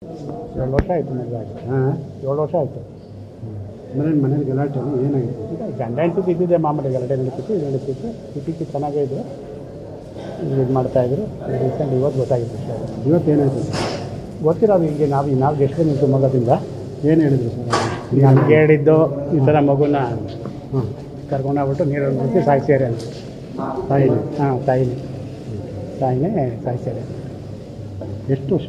7 ವರ್ಷ ಆಯಿತು ಮದುವೆ ಆಗಿ. 7 ವರ್ಷ ಆಯಿತು. ಮನೇಲಿ ಗಲಾಟೆ ಏನಾಗಿತ್ತು? ಈಗ ಗಂಡ ಹೆಂಡತಿ ಇದ್ದಿದ್ದೆ ಮಾಮೂಲಿ ಗಲಾಟೆ ನಡೀತಿತ್ತು. ಸಿಟಿಗೆ ಚೆನ್ನಾಗೇ ಇದ್ದರು, ಇದು ಮಾಡ್ತಾಯಿದ್ರು. ರೀಸೆಂಟ್ ಇವತ್ತು ಗೊತ್ತಾಗಿತ್ತು ವಿಷಯ. ಇವತ್ತೇನಾಯಿತು? ಗೊತ್ತಿರೋದು ಈಗ ನಾವು ಗೆಸ್ಟ್ ನಿಂತು ಮಗದಿಂದ ಏನು ಹೇಳಿದ್ರು ಸರ್? ನಮ್ಗೆ ಹೇಳಿದ್ದು ಈ ಥರ ಮಗುನ ಕರ್ಕೊಂಡೋಗ್ಬಿಟ್ಟು ನೀರಲ್ಲಿ ಮುಗಿಸಿ ಸಾಯಿಸ್ಯಾರೆ ಅಂತ. ತಾಯಿನೇ? ತಾಯಿನೇ ಸಾಯಿಸ್ಯಾರೆ. ಎಷ್ಟು ವರ್ಷ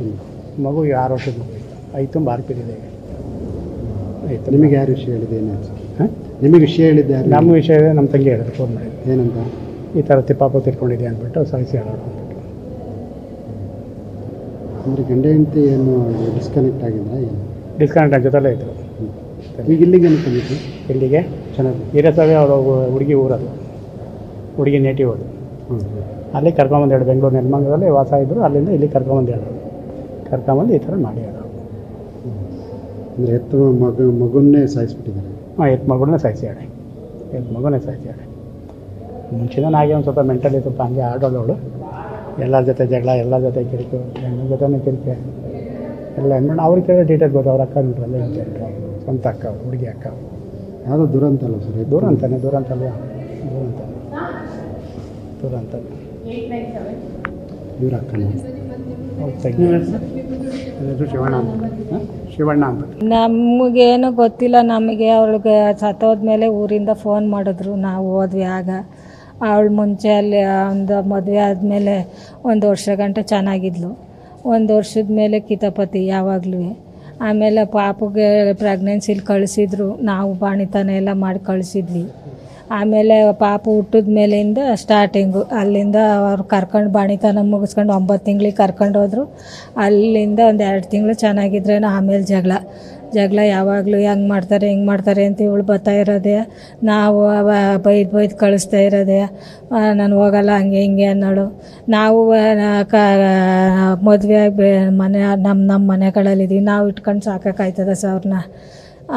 ಮಗು 6 ವರ್ಷದ ಮಗು, 5 ತುಂಬ 6 ಪೀರಿದೆ. ಆಯಿತು. ನಿಮಗೆ ಯಾರು ವಿಷಯ ಹೇಳಿದ್ದು? ಏನಾಯ್ತು? ನಿಮಗೆ ವಿಷಯ ಹೇಳಿದ್ದು ಯಾರು? ನಮ್ಮ ವಿಷಯ ನಮ್ಮ ತಂಗಿ ಹೇಳಿದ್ರು, ಫೋನ್ ಮಾಡಿ. ಏನಂತ? ಈ ಥರ ಪಾಪ ತಿರ್ಕೊಂಡಿದೆ ಅಂದ್ಬಿಟ್ಟು ಸಾಯಿಸಿ ಹೇಳೋರು ಅಂದ್ಬಿಟ್ಟು. ಅಂದರೆ ಗಂಡ ಹೆಂಡತಿ ಏನು ಡಿಸ್ಕನೆಕ್ಟ್ ಆಗಿಲ್ಲ? ಏನು ಡಿಸ್ಕನೆಕ್ಟ್ ಜೊತೆಲೇ ಇದ್ದರು. ಈಗ ಇಲ್ಲಿಗೆ ಏನು ತಂದಿತ್ತು? ಇಲ್ಲಿಗೆ ಚೆನ್ನಾಗಿ ಹಿರೇಸಭೆ ಅವರು ಹುಡುಗಿ ಊರದು, ಹುಡುಗಿ ನೇಟಿವ್ ಅದು. ಅಲ್ಲಿ ಕರ್ಕೊಂಬಂದು ಹೇಳಿ, ಬೆಂಗಳೂರು ನೆಲಮಂಗಲದಲ್ಲಿ ವಾಸ ಇದ್ದರು. ಅಲ್ಲಿಂದ ಇಲ್ಲಿ ಕರ್ಕೊಂಬಂದು ಹೇಳೋರು. ಕರ್ಕೊಂಬಂದು ಈ ಥರ ಮಾಡಿ ಹೇಳೋರು. ಅಂದರೆ ಮಗುನ್ನೇ ಸಾಯಿಸ್ಬಿಟ್ಟಿದ್ದಾರೆ? ಎತ್ತು ಮಗುನೇ ಸಾಯಿಸ್ಯಾಳೆ. ಮುಂಚಿನ ಹಾಗೆ ಒಂದು ಸ್ವಲ್ಪ ಮೆಂಟಲಿ ಸ್ವಲ್ಪ ಹಂಗೆ ಆಡೋಳು. ಎಲ್ಲರ ಜೊತೆ ಜಗಳ, ಎಲ್ಲರ ಜೊತೆ ಕಿರಿಕೆ, ಹೆಣ್ಣ ಜೊತೆನೇ ಕಿರಿಕೆ ಎಲ್ಲ ಹೆಣ್ಮಣ್ಣು. ಅವ್ರಿಗೆ ಕೇಳೋ ಡೀಟೇಲ್ಸ್ ಗೊತ್ತು. ಅವ್ರ ಅಕ್ಕ ನೋಡ್ರಲ್ಲ ಹೇಳ್ತಾರೆ, ಸ್ವಂತ ಅಕ್ಕ, ಹುಡುಗಿ ಅಕ್ಕ. ಯಾವುದೋ ದುರಂತ ಅಲ್ಲ ಸರ್? ದುರಂತ ಇವ್ರ ಅಕ್ಕನ ಶಿವಣ್ಣ ಅಂತ. ನಮಗೇನು ಗೊತ್ತಿಲ್ಲ. ನಮಗೆ ಅವಳಿಗೆ ಸತ್ತೋದ್ಮೇಲೆ ಊರಿಂದ ಫೋನ್ ಮಾಡಿದ್ರು. ನಾವು ಹೋದ್ವಿ. ಆಗ ಅವಳು ಮುಂಚೆ ಅಲ್ಲಿ ಒಂದು ಮದುವೆ ಆದಮೇಲೆ 1 ವರ್ಷ ಗಂಟೆ ಚೆನ್ನಾಗಿದ್ಲು. 1 ವರ್ಷದ ಮೇಲೆ ಕಿತಾಪತಿ ಯಾವಾಗಲೂ. ಆಮೇಲೆ ಪಾಪಗೆ ಪ್ರೆಗ್ನೆನ್ಸಿಲಿ ಕಳಿಸಿದ್ರು. ನಾವು ಬಾಣಿತನ ಎಲ್ಲ ಮಾಡಿ ಕಳಿಸಿದ್ವಿ. ಆಮೇಲೆ ಪಾಪ ಹುಟ್ಟಿದ ಮೇಲಿಂದ ಸ್ಟಾರ್ಟಿಂಗು ಅಲ್ಲಿಂದ ಅವ್ರು ಕರ್ಕೊಂಡು ಬಾಣಿತನ ಮುಗಿಸ್ಕೊಂಡು 9 ತಿಂಗಳಿಗೆ ಕರ್ಕೊಂಡು ಹೋದ್ರು. ಅಲ್ಲಿಂದ ಒಂದು 2 ತಿಂಗಳು ಚೆನ್ನಾಗಿದ್ರೇನೋ ಆಮೇಲೆ ಜಗಳ ಯಾವಾಗಲೂ ಹೆಂಗೆ ಮಾಡ್ತಾರೆ ಅಂತ ಇವಳು ಬರ್ತಾ ಇರೋದೆ. ನಾವು ಬೈದು ಕಳಿಸ್ತಾ ಇರೋದೆ. ನಾನು ಹೋಗಲ್ಲ ಹಂಗೆ ಹಿಂಗೆ ಅನ್ನೋಳು. ನಾವು ಮದುವೆ ಮನೆ ನಮ್ಮ ಮನೆಗಳಲ್ಲಿದ್ದೀವಿ. ನಾವು ಇಟ್ಕೊಂಡು ಸಾಕಾಯ್ತದ ಸರ್ ಅವ್ರನ್ನ.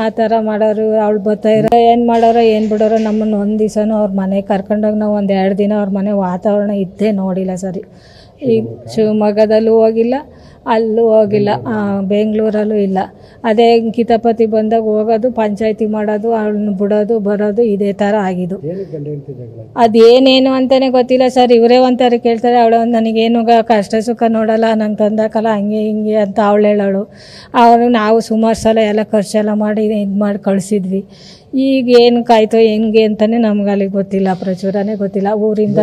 ಆ ಥರ ಮಾಡೋರು. ಅವಳು ಬರ್ತಾ ಇರೋ ಏನು ಮಾಡೋರೋ ಏನು ಬಿಡೋರೋ. ನಮ್ಮನ್ನು ಒಂದು ದಿವಸನೂ ಅವ್ರ ಮನೆಗೆ ಕರ್ಕೊಂಡೋಗಿ ನಾವು 1-2 ದಿನ ಅವ್ರ ಮನೆ ವಾತಾವರಣ ಇದ್ದೇ ನೋಡಿಲ್ಲ ಸರಿ. ಈಗ ಶಿವಮೊಗ್ಗದಲ್ಲೂ ಹೋಗಿಲ್ಲ, ಅಲ್ಲೂ ಹೋಗಿಲ್ಲ, ಬೆಂಗಳೂರಲ್ಲೂ ಇಲ್ಲ. ಅದೇ ಕಿತಾಪತಿ ಬಂದಾಗ ಹೋಗೋದು, ಪಂಚಾಯತಿ ಮಾಡೋದು, ಅವಳನ್ನ ಬಿಡೋದು ಬರೋದು, ಇದೇ ಥರ ಆಗಿದ್ದು. ಅದೇನೇನು ಅಂತಲೇ ಗೊತ್ತಿಲ್ಲ ಸರ್. ಇವರೇ ಒಂಥರ ಕೇಳ್ತಾರೆ. ಅವಳು ನನಗೇನು ಕಷ್ಟ ಸುಖ ನೋಡಲ್ಲ, ನಂಗೆ ತಂದಾಕಲ್ಲ, ಹಂಗೆ ಹಿಂಗೆ ಅಂತ ಅವಳು ಹೇಳೋಳು. ನಾವು ಸುಮಾರು ಸಲ ಎಲ್ಲ ಖರ್ಚೆಲ್ಲ ಮಾಡಿ ಇದು ಮಾಡಿ ಕಳಿಸಿದ್ವಿ. ಈಗ ಏನು ಕಾಯ್ತೋ ಹೆಂಗೆ ಅಂತಲೇ ನಮ್ಗೆ ಅಲ್ಲಿಗೆ ಗೊತ್ತಿಲ್ಲ, ಪ್ರಚುರನೇ ಗೊತ್ತಿಲ್ಲ. ಊರಿಂದ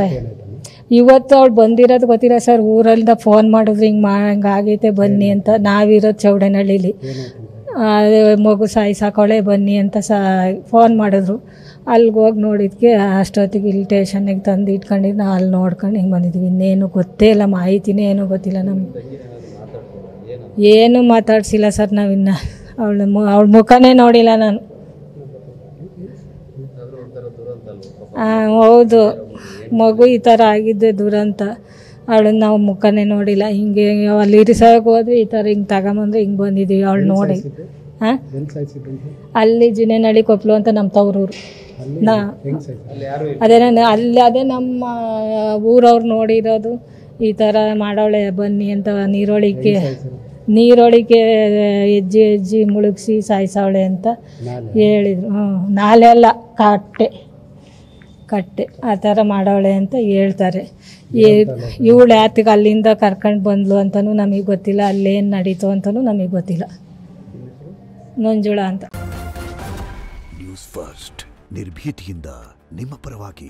ಇವತ್ತು ಅವಳು ಬಂದಿರೋದು ಗೊತ್ತಿಲ್ಲ ಸರ್. ಊರಿಂದ ಫೋನ್ ಮಾಡಿದ್ರು, ಹಿಂಗೆ ಆಗೈತೆ ಬನ್ನಿ ಅಂತ. ನಾವಿರೋದು ಚೌಡನಹಳ್ಳಿಲಿ. ಮಗು ಸಾಯಿಸಾಕೊಳ್ಳೆ ಬನ್ನಿ ಅಂತ ಫೋನ್ ಮಾಡಿದ್ರು. ಅಲ್ಲಿಗೆ ಹೋಗಿ ನೋಡಿದ್ಕೆ ಅಷ್ಟೊತ್ತಿಗೆ ಇಲ್ಲಿ ಸ್ಟೇಷನ್ನಿಗೆ ತಂದು ಇಟ್ಕೊಂಡಿದ್ದು. ನಾವು ಅಲ್ಲಿ ನೋಡ್ಕೊಂಡು ಹಿಂಗೆ ಬಂದಿದ್ವಿ. ಇನ್ನೇನು ಗೊತ್ತೇ ಇಲ್ಲ, ಮಾಹಿತಿನೇ ಏನೂ ಗೊತ್ತಿಲ್ಲ ನಮ್ಗೆ. ಏನೂ ಮಾತಾಡ್ಸಿಲ್ಲ ಸರ್ ನಾವಿನ್ನು. ಅವಳ ಮುಖನೇ ನೋಡಿಲ್ಲ ನಾನು. ಹೌದು, ಮಗು ಈ ಥರ ಆಗಿದ್ದೆ ದುರಂತ. ಅವಳನ್ನ ನಾವು ಮುಖನೇ ನೋಡಿಲ್ಲ. ಹಿಂಗೆ ಅಲ್ಲಿ ಇರಿಸೋಕೆ ಹೋದ್ವಿ, ಈ ಥರ ಹಿಂಗೆ ತಗೊಂಬಂದ್ರೆ ಹಿಂಗೆ ಬಂದಿದ್ದೀವಿ ಅವಳು ನೋಡಿ. ಅಲ್ಲಿ ಜಿನೇನಹಳ್ಳಿ ಕೊಪ್ಪಲು ಅಂತ ನಮ್ಮ ತವರೂರು. ಅದೇ ನಮ್ಮ ಊರವ್ರು ನೋಡಿರೋದು. ಈ ಥರ ಮಾಡೋಳೆ ಬನ್ನಿ ಅಂತ ನೀರೊಳಿಗೆ ಹೆಜ್ಜೆ ಮುಳುಗಿಸಿ ಸಾಯಿಸವಳೆ ಅಂತ ಹೇಳಿದರು. ನಾಲೆ ಅಲ್ಲ, ಕಟ್ಟೆ ಆ ಥರ ಮಾಡೋಳೆ ಅಂತ ಹೇಳ್ತಾರೆ. ಇವಳು ಯಾತಿಗೆ ಅಲ್ಲಿಂದ ಕರ್ಕೊಂಡು ಬಂದ್ಲು ಅಂತಲೂ ನಮಗೆ ಗೊತ್ತಿಲ್ಲ. ಅಲ್ಲೇನು ನಡೀತು ಅಂತಲೂ ನಮಗೆ ಗೊತ್ತಿಲ್ಲ. ಮಂಜುಳಾ ಅಂತ. ನ್ಯೂಸ್ ಫಸ್ಟ್, ನಿರ್ಭೀತಿಯಿಂದ ನಿಮ್ಮ ಪರವಾಗಿ.